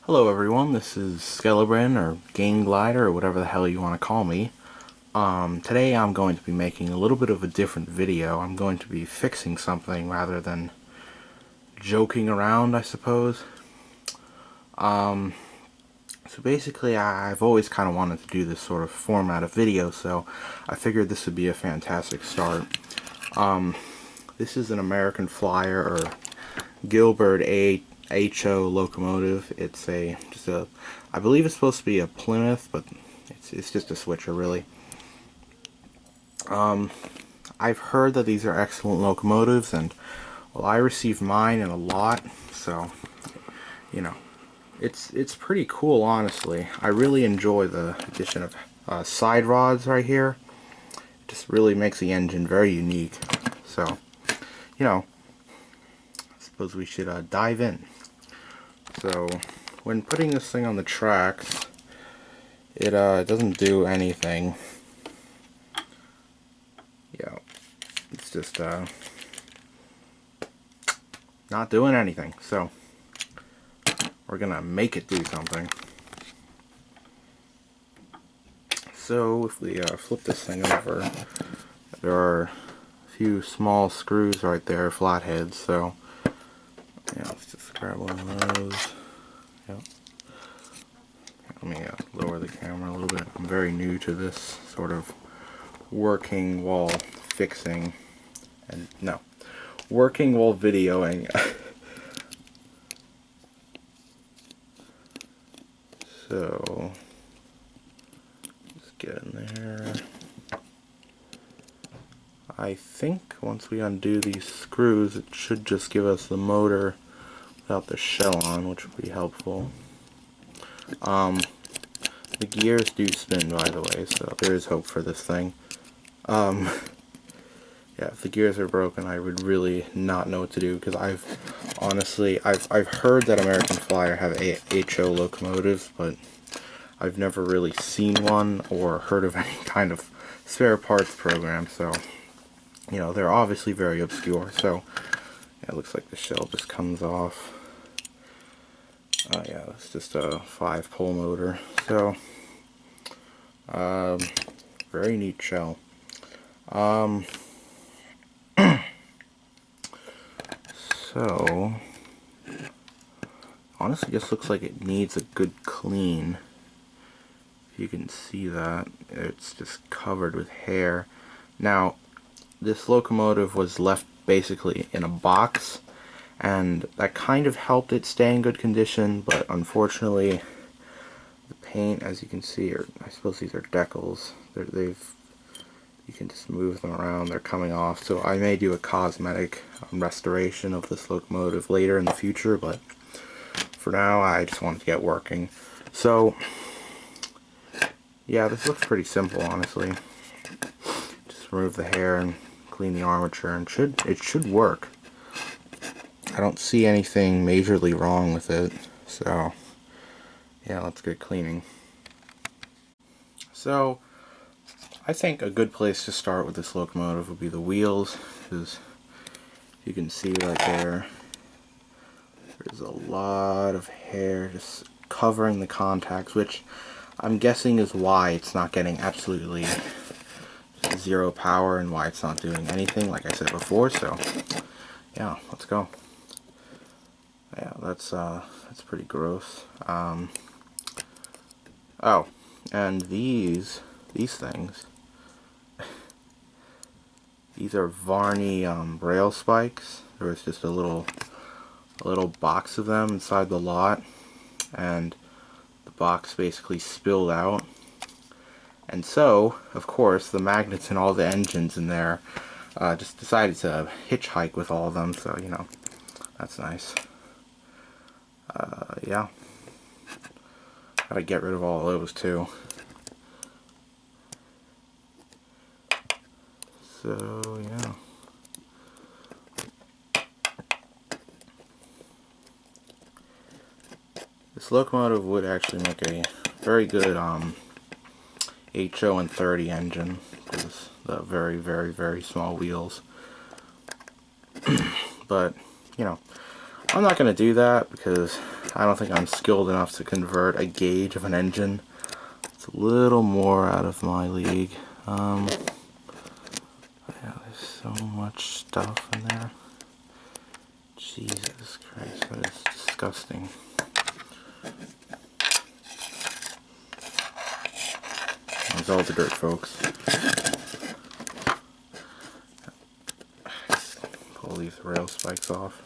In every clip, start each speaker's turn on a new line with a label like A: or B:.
A: Hello everyone, this is Gilbert or Game Glider or whatever the hell you want to call me. Today I'm going to be making a little bit of a different video. I'm going to be fixing something rather than joking around, I suppose. So basically I've always kind of wanted to do this sort of format of video, so I figured this would be a fantastic start. This is an American Flyer or Gilbert HO locomotive. It's I believe it's supposed to be a Plymouth, but it's just a switcher really. I've heard that these are excellent locomotives, and well, I received mine in a lot, so you know, it's pretty cool, honestly. I really enjoy the addition of side rods right here. It just really makes the engine very unique. So, I suppose we should dive in. So, when putting this thing on the tracks, it doesn't do anything. Yeah, it's just not doing anything. So, we're gonna make it do something. So, if we flip this thing over, there are a few small screws right there, flatheads. So, yeah, let's just grab one of those. Yep. Let me lower the camera a little bit. I'm very new to this sort of working while fixing, and no, working while videoing. So, let's get in there. I think once we undo these screws, it should just give us the motor without the shell on, which would be helpful. The gears do spin, by the way, so there is hope for this thing. Yeah, if the gears are broken, I would really not know what to do, because I've heard that American Flyer have HO locomotives, but I've never really seen one or heard of any kind of spare parts program, so they're obviously very obscure. So yeah, it looks like the shell just comes off. Yeah, it's just a 5-pole motor. So very neat shell. So honestly, just looks like it needs a good clean. If you can see that, it's just covered with hair. Now, this locomotive was left basically in a box, and that kind of helped it stay in good condition, but unfortunately the paint, as you can see, I suppose these are decals, you can just move them around, they're coming off. So I may do a cosmetic restoration of this locomotive later in the future, but for now I just wanted to get working. So yeah, this looks pretty simple, honestly. Just remove the hair and clean the armature, and it should work. I don't see anything majorly wrong with it, so yeah, let's get cleaning. So I think a good place to start with this locomotive would be the wheels, because you can see right there's a lot of hair just covering the contacts, which I'm guessing is why it's not getting absolutely zero power and why it's not doing anything, like I said before. So yeah, let's go. Yeah, that's pretty gross. Oh, and these things, these are Varney rail spikes. There was just a little box of them inside the lot, and the box basically spilled out. And so, of course, the magnets in all the engines in there just decided to hitchhike with all of them, so, that's nice. Yeah. Gotta get rid of all of those, too. So, yeah. This locomotive would actually make a very good HO and 30 engine, because the very, very, very small wheels. But, I'm not going to do that, because I don't think I'm skilled enough to convert a gauge of an engine. It's a little more out of my league. Yeah, there's so much stuff in there. Jesus Christ, that is disgusting. There's all the dirt, folks. Pull these rail spikes off.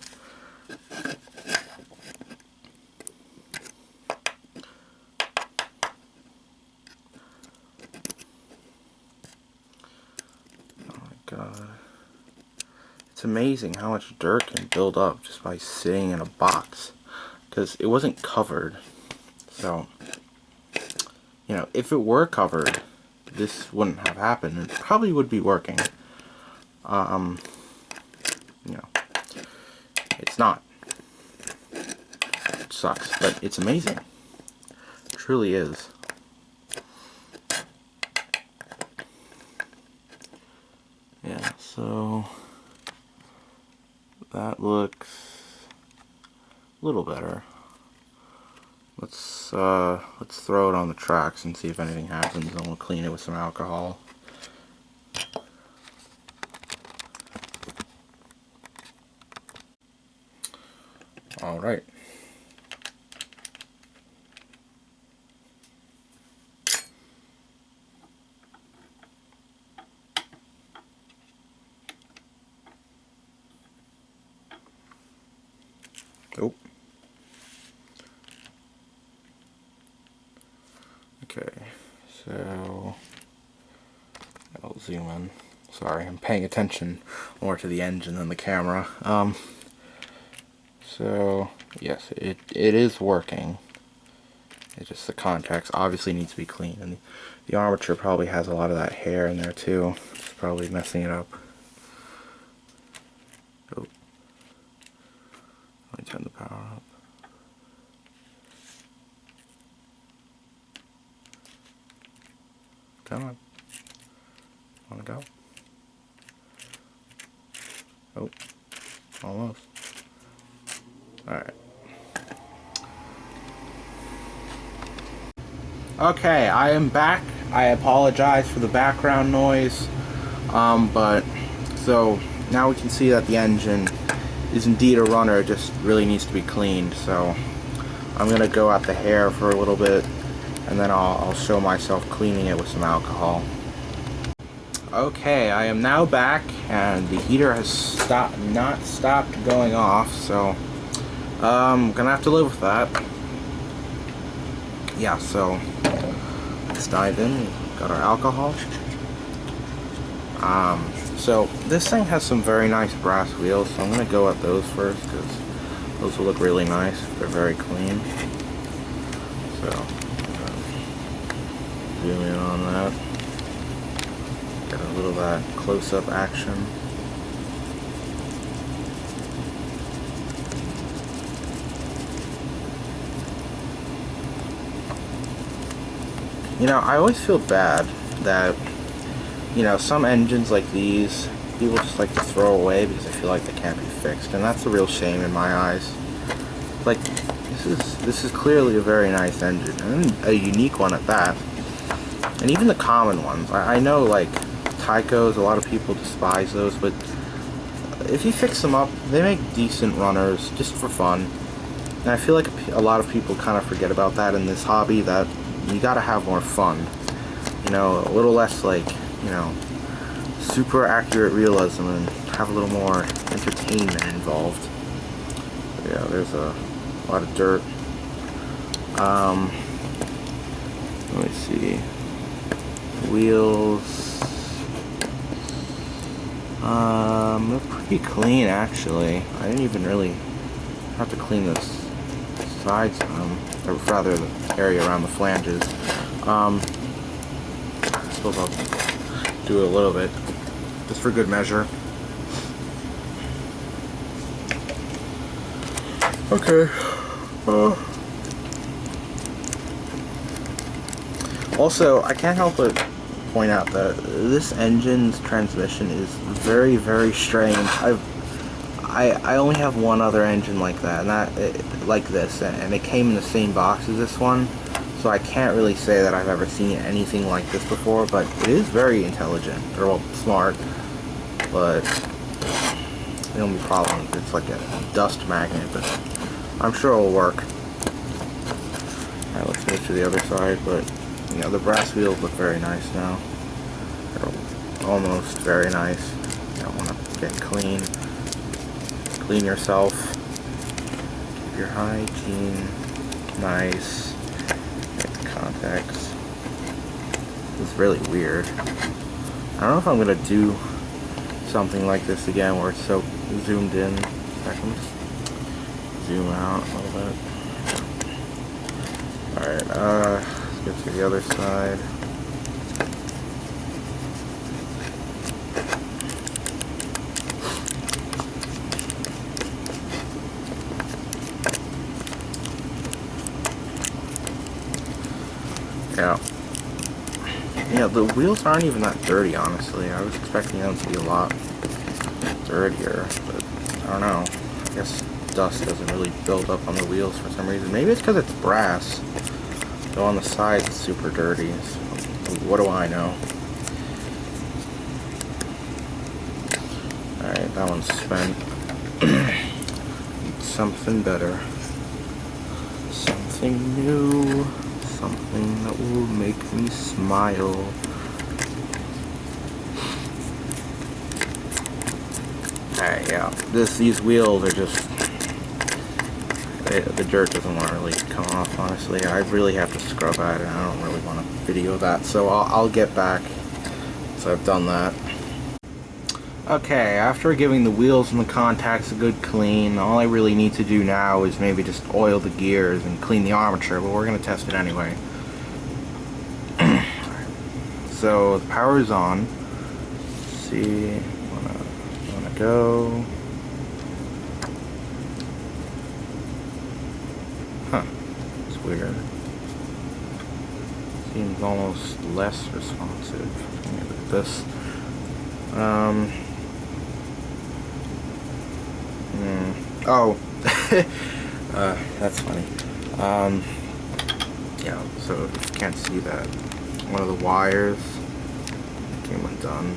A: God. It's amazing how much dirt can build up just by sitting in a box, because it wasn't covered. So, you know, if it were covered, this wouldn't have happened. It probably would be working. You know, it's not. It sucks, but it's amazing. It truly is. Yeah, so that looks a little better. Let's throw it on the tracks and see if anything happens, and we'll clean it with some alcohol. All right. Oh. Okay, so I'll zoom in. Sorry, I'm paying attention more to the engine than the camera. So yes, it is working. It's just the contacts obviously need to be cleaned, and the armature probably has a lot of that hair in there too. It's probably messing it up. Oh. Let me turn the power up. Come on. Wanna go? Oh. Almost. Alright. Okay, I am back. I apologize for the background noise. But so now we can see that the engine is indeed a runner. It just really needs to be cleaned. So I'm gonna go at the hair for a little bit, and then I'll show myself cleaning it with some alcohol. Okay, I am now back, and the heater has not stopped going off, so I'm gonna have to live with that. Yeah, so let's dive in. We've got our alcohol. So this thing has some very nice brass wheels, so I'm gonna go at those first, because those will look really nice. They're very clean. So zoom in on that. Get a little of that close-up action. You know, I always feel bad that, you know, some engines like these, people just like to throw away because they feel like they can't be fixed, and that's a real shame in my eyes. Like, this is clearly a very nice engine, and a unique one at that. And even the common ones, I know, like, Tycos, a lot of people despise those, but if you fix them up, they make decent runners, just for fun. And I feel like a lot of people kind of forget about that in this hobby, that you gotta have more fun. You know, a little less, like, you know, super accurate realism, and have a little more entertainment involved. But yeah, there's a lot of dirt. Let me see. Wheels. They're pretty clean, actually. I didn't even really have to clean the sides of them, or rather the area around the flanges. I suppose I'll do it a little bit, just for good measure. Okay. Also, I can't help but point out that this engine's transmission is very, very strange. I only have one other engine like that, and like this, and it came in the same box as this one, so I can't really say that I've ever seen anything like this before, but it is very intelligent, or well, smart, but the only problem is it's like a dust magnet, but I'm sure it'll work. Alright, let's go to the other side, but you know, the brass wheels look very nice now. They're almost very nice. You don't want to get clean. Clean yourself. Keep your hygiene nice. Get the contacts. It's really weird. I don't know if I'm gonna do something like this again where it's so zoomed in. I can just zoom out a little bit. Alright, let's get to the other side. Yeah, the wheels aren't even that dirty, honestly. I was expecting them to be a lot dirtier, but I don't know. I guess dust doesn't really build up on the wheels for some reason. Maybe it's because it's brass. Though on the sides it's super dirty. So what do I know? Alright, that one's spent. Something better. Something new. Something that will make me smile. Alright, yeah. These wheels are just... the dirt doesn't want to really come off, honestly. I really have to scrub at it, and I don't really want to video that, so I'll get back so I've done that. Okay, after giving the wheels and the contacts a good clean, all I really need to do now is maybe just oil the gears and clean the armature, but we're going to test it anyway. So, the power is on. Let's see, wanna go. Huh, it's weird. Seems almost less responsive. Let me look at this. Oh, that's funny. Yeah, so if you can't see that, one of the wires came undone.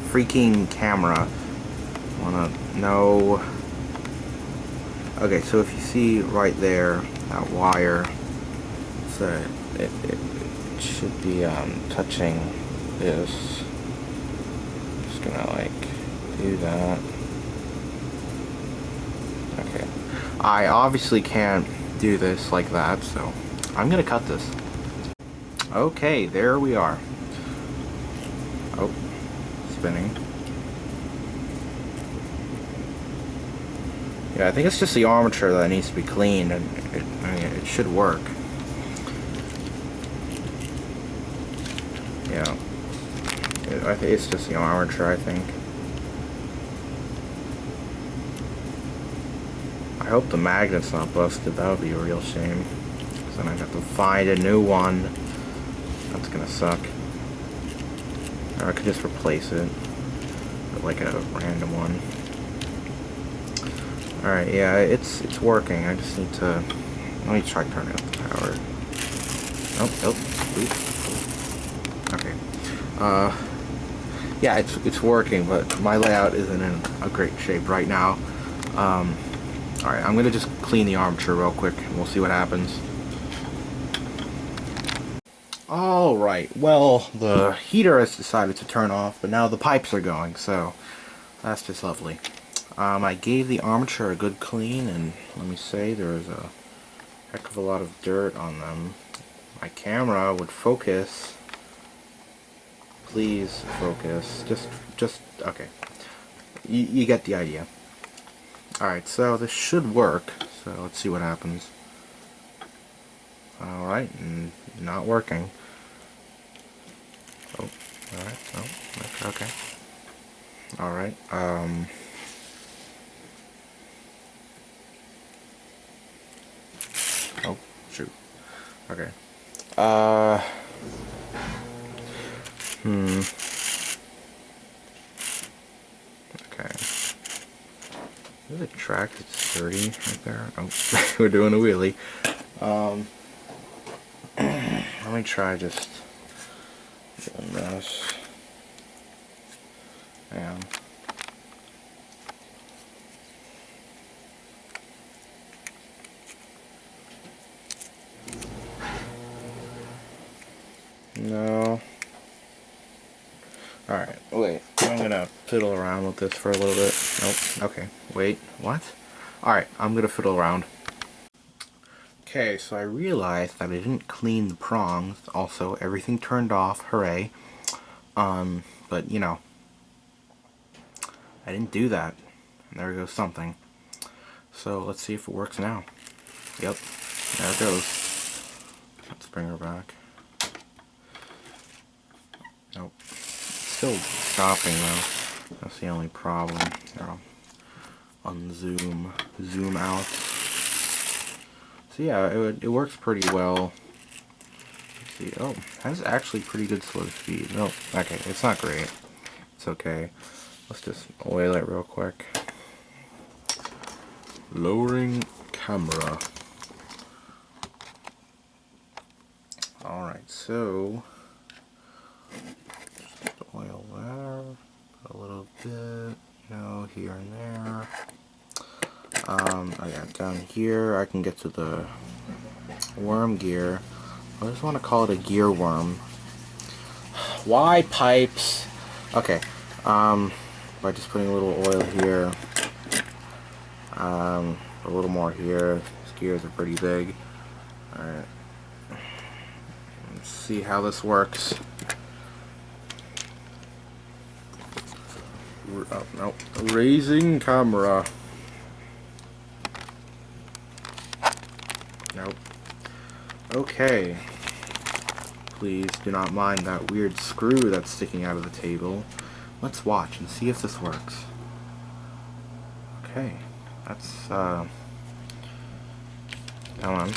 A: Freaking camera. Wanna know? Okay, so if you see right there, that wire, it should be touching this. Just gonna like do that. Okay. I obviously can't do this like that, so I'm gonna cut this. Okay, there we are. Oh, spinning. Yeah, I think it's just the armature that needs to be cleaned, and I mean, it should work. Yeah. I think it's just the armature, I think. I hope the magnet's not busted. That would be a real shame. Because then I'd have to find a new one. That's gonna suck. Or I could just replace it with like a random one. Alright, yeah, it's working. I just need to... Let me try turning up the power. Nope, sweet. Okay. Yeah, it's working, but my layout isn't in a great shape right now. Alright, I'm gonna just clean the armature real quick, and we'll see what happens. Alright, well, the heater has decided to turn off, but now the pipes are going, so that's just lovely. I gave the armature a good clean, and let me say, there's a heck of a lot of dirt on them. My camera would focus. Please focus. Just okay. You get the idea. Alright, so this should work, so let's see what happens. Alright, not working. Oh, alright, oh, okay. Alright, oh, shoot. Okay. Okay. There's a track that's dirty right there. Oh, we're doing a wheelie. Let me try just doing this. And no. Alright, wait. I'm gonna fiddle around with this for a little bit. Nope. Okay. Wait. What? Alright, I'm gonna fiddle around. Okay, so I realized that I didn't clean the prongs. Also, everything turned off. Hooray. But, you know, I didn't do that. And there goes something. So, let's see if it works now. Yep. There it goes. Let's bring her back. Nope. Still stopping though. That's the only problem. Here, I'll unzoom, zoom out. So yeah, it works pretty well. Let's see, oh, has actually pretty good slow speed. No, okay, it's not great. It's okay. Let's just oil it real quick. Lowering camera. Alright, so just oil there, a little bit, you know, here and there. Yeah, down here I can get to the worm gear. I just want to call it a gear worm. Why pipes? Okay, by just putting a little oil here, a little more here. These gears are pretty big. Alright. Let's see how this works. Oh, no. Raising camera. Nope. Okay. Please do not mind that weird screw that's sticking out of the table. Let's watch and see if this works. Okay. That's, come on.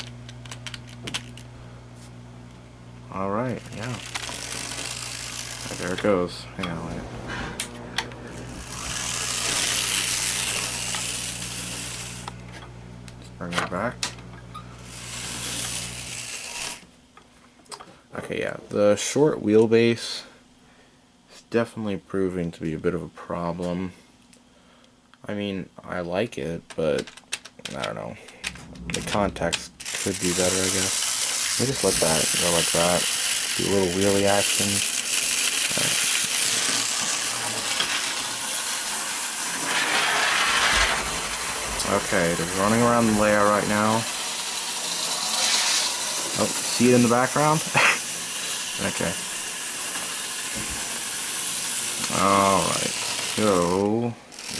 A: Alright, yeah. There it goes. Hang on a minute. Let's bring it back. Okay, yeah, the short wheelbase is definitely proving to be a bit of a problem. I mean, I like it, but I don't know. The context could be better, I guess. Let me just let that go like that. Do a little wheelie action. Okay, it is running around the layout right now. Oh, see it in the background? Okay. Alright, so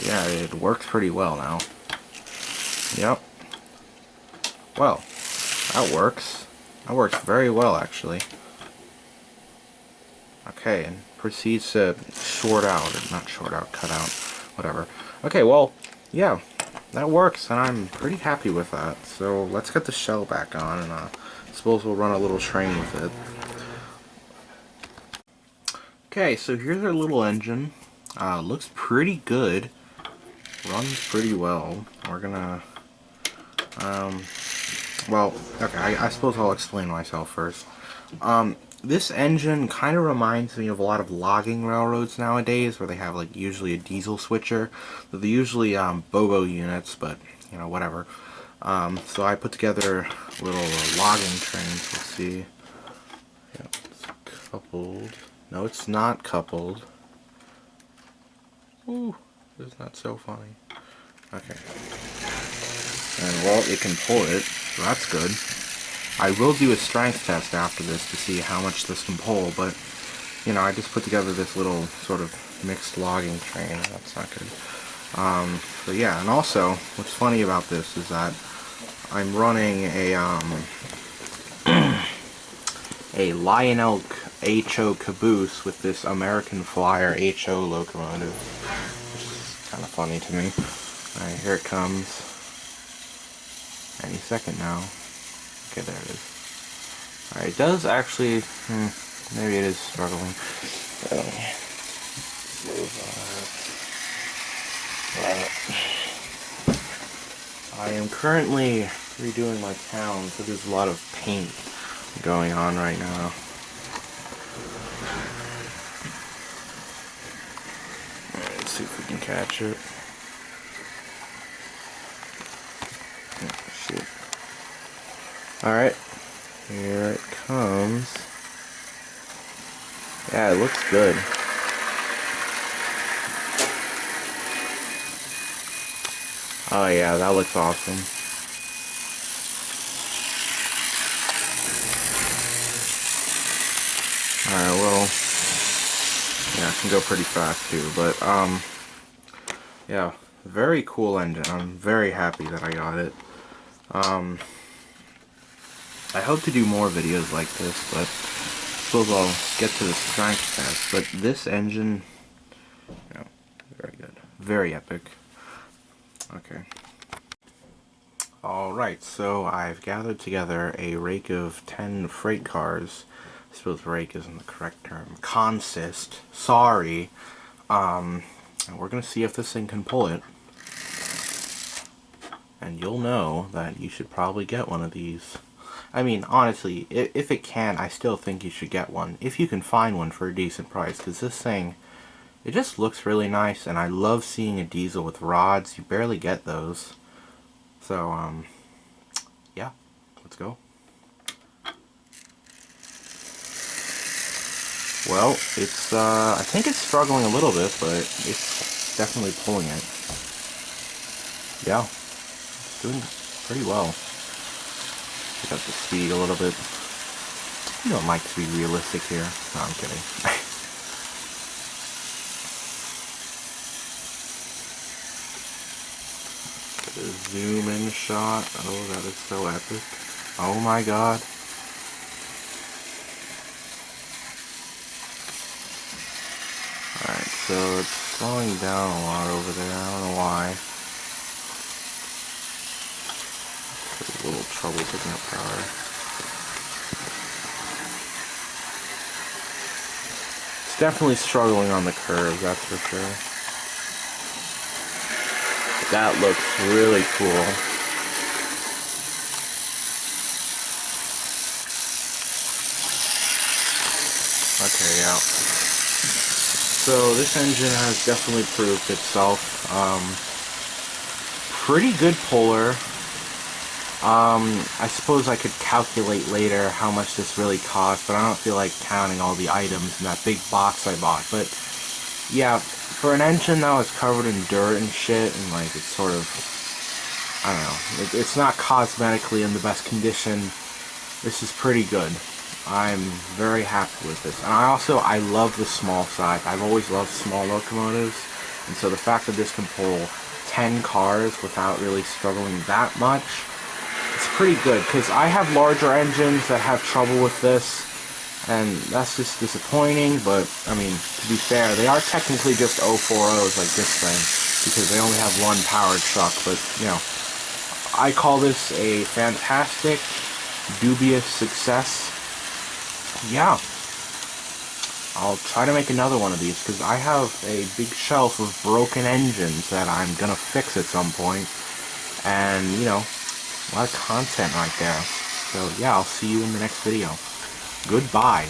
A: yeah, it works pretty well now. Yep. Well, that works. That works very well, actually. Okay, and proceeds to short out, or not short out, cut out, whatever. Okay, well, yeah, that works, and I'm pretty happy with that. So let's get the shell back on, and I suppose we'll run a little train with it. Okay, so here's our little engine. Looks pretty good. Runs pretty well. We're gonna, well, okay, I suppose I'll explain myself first. This engine kind of reminds me of a lot of logging railroads nowadays, where they have, like, usually a diesel switcher. They're usually, Bobo units, but, you know, whatever. So I put together little logging trains. Let's see. Yeah, it's coupled. No, it's not coupled. Ooh, isn't that so funny? Okay. And, well, it can pull it, so that's good. I will do a strength test after this to see how much this can pull, but, you know, I just put together this little sort of mixed logging train. That's not good. But yeah, and also, what's funny about this is that I'm running a, a Lionel HO caboose with this American Flyer HO locomotive, which is kind of funny to me. Alright, here it comes. Any second now. Okay, there it is. Alright, it does actually, maybe it is struggling. I am currently redoing my town, so there's a lot of paint going on right now. Alright, let's see if we can catch it. Oh, shoot. Alright, here it comes. Yeah, it looks good. Oh yeah, that looks awesome. Alright, well, yeah, it can go pretty fast too, but, yeah, very cool engine. I'm very happy that I got it. I hope to do more videos like this, but I suppose I'll get to the strength test. But this engine, you know, very good. Very epic. Okay. Alright, so I've gathered together a rake of 10 freight cars. I suppose rake isn't the correct term. Consist. Sorry. And we're going to see if this thing can pull it. And you'll know that you should probably get one of these. I mean, honestly, if it can, I still think you should get one. If you can find one for a decent price. Because this thing, it just looks really nice. And I love seeing a diesel with rods. You barely get those. So, yeah. Let's go. Well, it's, I think it's struggling a little bit, but it's definitely pulling it. Yeah. It's doing pretty well. Pick up the speed a little bit. You don't like to be realistic here. No, I'm kidding. Get a zoom in shot. Oh, that is so epic. Oh my god. Alright, so it's slowing down a lot over there. I don't know why. A little trouble picking up power. It's definitely struggling on the curve, that's for sure. That looks really cool. Okay, yeah. So this engine has definitely proved itself. Pretty good puller. I suppose I could calculate later how much this really cost, but I don't feel like counting all the items in that big box I bought. But yeah, for an engine that was covered in dirt and shit, and like it's sort of, I don't know, it's not cosmetically in the best condition. This is pretty good. I'm very happy with this. And I love the small side. I've always loved small locomotives, and so the fact that this can pull 10 cars without really struggling that much, it's pretty good, because I have larger engines that have trouble with this, and that's just disappointing. But I mean, to be fair, they are technically just 040s like this thing, because they only have one powered truck. But you know, I call this a fantastic, dubious success. Yeah, I'll try to make another one of these, because I have a big shelf of broken engines that I'm gonna fix at some point, and you know, a lot of content right there. So yeah, I'll see you in the next video. Goodbye.